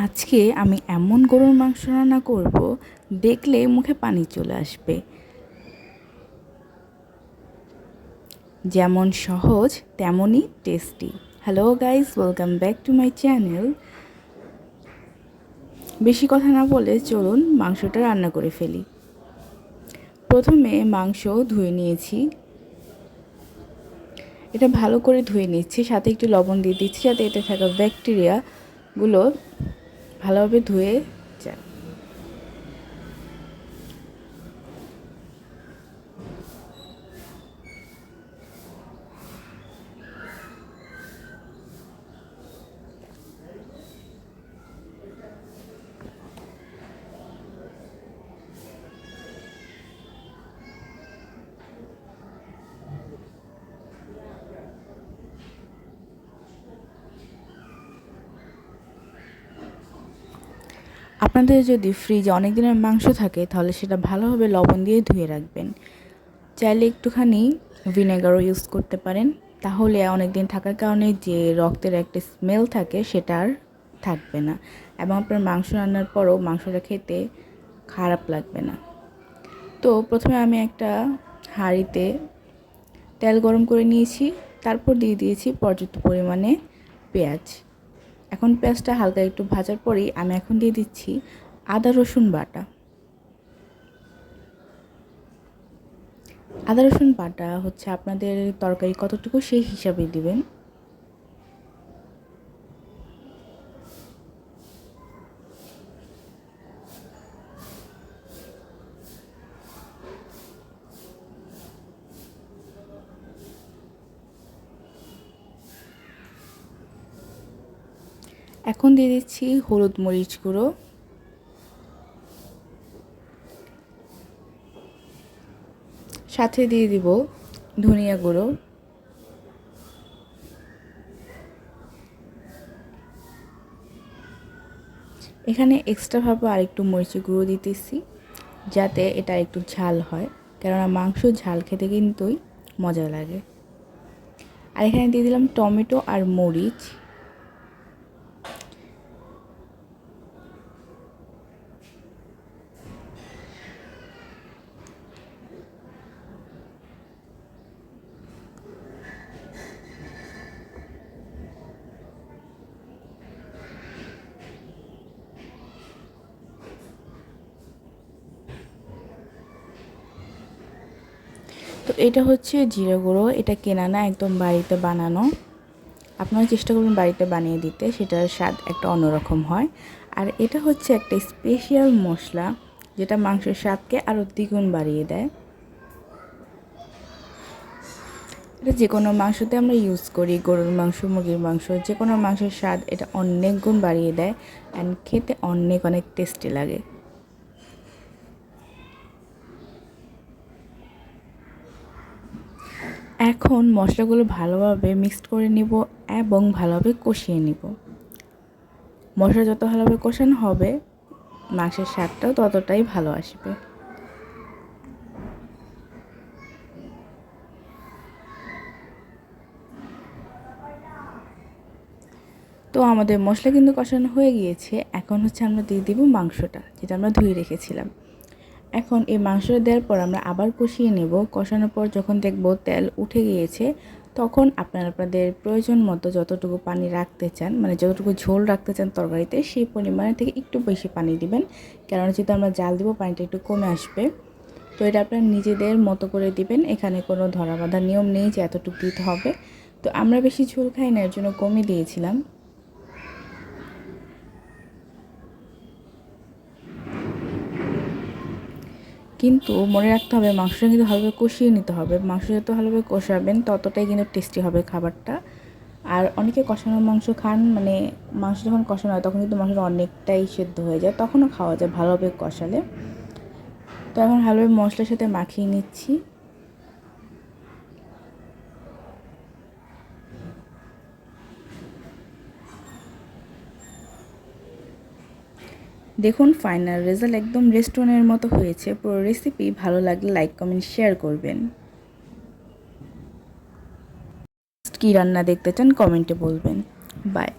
আজকে আমি এমন গরুর মাংস রান্না করব, দেখলে মুখে পানি চলে আসবে। যেমন সহজ তেমনই tasty. Hello guys, welcome back to my channel. বেশি কথা না বলে চলুন মাংসটা রান্না করে ফেলি। প্রথমে মাংস ধুয়ে নিয়েছি, এটা ভালো করে ধুয়ে নিচ্ছি, সাথে একটু লবণ দিয়ে দিচ্ছি যাতে এতে থাকা ব্যাকটেরিয়াগুলো ভালোভাবে ধুয়ে যায়। আপনাদের যদি ফ্রিজে অনেক দিনের মাংস থাকে তাহলে সেটা ভালোভাবে লবণ দিয়ে ধুয়ে রাখবেন। চাইলে একটুখানি ভিনেগারও ইউজ করতে পারেন, তাহলে অনেক দিন থাকার কারণে যে রক্তের একটা স্মেল থাকে সেটা আর থাকবে না, এবং আপনার মাংস রান্নার পরও মাংসটা খেতে খারাপ লাগবে না। তো প্রথমে আমি একটা হাঁড়িতে তেল গরম করে নিয়েছি, তারপর দিয়ে দিয়েছি পর্যাপ্ত পরিমাণে পেঁয়াজ। এখন পেঁয়াজটা হালকা একটু ভাজার পরেই আমি এখন দিয়ে দিচ্ছি আদা রসুন বাটা। আদা রসুন বাটা হচ্ছে আপনাদের তরকারি কতটুকু সেই হিসাবে দিবেন। এখন দিয়ে দিচ্ছি হলুদ মরিচ গুঁড়ো, সাথে দিয়ে দিব ধনিয়া গুঁড়ো, এখানে এক্সট্রাভাবে আরেকটু মরিচের গুঁড়ো দিতেছি যাতে এটা একটু ঝাল হয়, কেননা মাংস ঝাল খেতে কিন্তুই মজা লাগে। আর এখানে দিয়ে দিলাম টমেটো আর মরিচ। তো এটা হচ্ছে জিরে গুঁড়ো, এটা কেনা না, একদম বাড়িতে বানানো। আপনারা চেষ্টা করবেন বাড়িতে বানিয়ে দিতে, সেটার স্বাদ একটা অন্যরকম হয়। আর এটা হচ্ছে একটা স্পেশাল মশলা যেটা মাংসের স্বাদকে আরও দ্বিগুণ বাড়িয়ে দেয়। এটা যে কোনো মাংসতে আমরা ইউজ করি, গরুর মাংস, মুরগির মাংস, যে কোনো মাংসের স্বাদ এটা অনেক গুণ বাড়িয়ে দেয় অ্যান্ড খেতে অনেক অনেক টেস্টি লাগে। এখন মশলাগুলো ভালোভাবে মিক্সড করে নিব এবং ভালোভাবে কষিয়ে নিব। মশলা যত ভালোভাবে কষানো হবে মাংসের স্বাদটাও ততটাই ভালো আসবে। তো আমাদের মশলা কিন্তু কষানো হয়ে গিয়েছে, এখন হচ্ছে আমরা দিয়ে দিব মাংসটা যেটা আমরা ধুয়ে রেখেছিলাম। এখন এই মাংসটা দেওয়ার পর আমরা আবার কষিয়ে নেব। কষানোর পর যখন দেখব তেল উঠে গিয়েছে তখন আপনাদের প্রয়োজন মতো যতটুকু পানি রাখতে চান, মানে যতটুকু ঝোল রাখতে চান তরকারিতে, সেই পরিমাণের থেকে একটু বেশি পানি দিবেন, কেননা যেহেতু আমরা জাল দিব পানিটা একটু কমে আসবে। তো এটা আপনারা নিজেদের মতো করে দিবেন, এখানে কোনো ধরা বাঁধা নিয়ম নেই যে এতটুকু দিতে হবে। তো আমরা বেশি ঝোল খাই না, এর জন্য কমই দিয়েছিলাম। কিন্তু মনে রাখতে হবে মাংসটা কিন্তু ভালোভাবে কষিয়ে নিতে হবে। মাংস যত ভালোভাবে কষাবেন ততটাই কিন্তু টেস্টি হবে খাবারটা। আর অনেকে কষানো মাংস খান, মানে মাংস যখন কষানো হয় তখন কিন্তু মাংসটা অনেকটাই সেদ্ধ হয়ে যায়, তখনও খাওয়া যায় ভালোভাবে কষালে। তো এখন ভালোভাবে মশলার সাথে মাখিয়ে নিচ্ছি। দেখুন ফাইনাল রেজাল্ট একদম রেস্টুরেন্টের মতো হয়েছে। পুরো রেসিপি ভালো লাগলে লাইক, কমেন্ট, শেয়ার করবেন। কী রান্না দেখতে চান কমেন্টে বলবেন। বাই।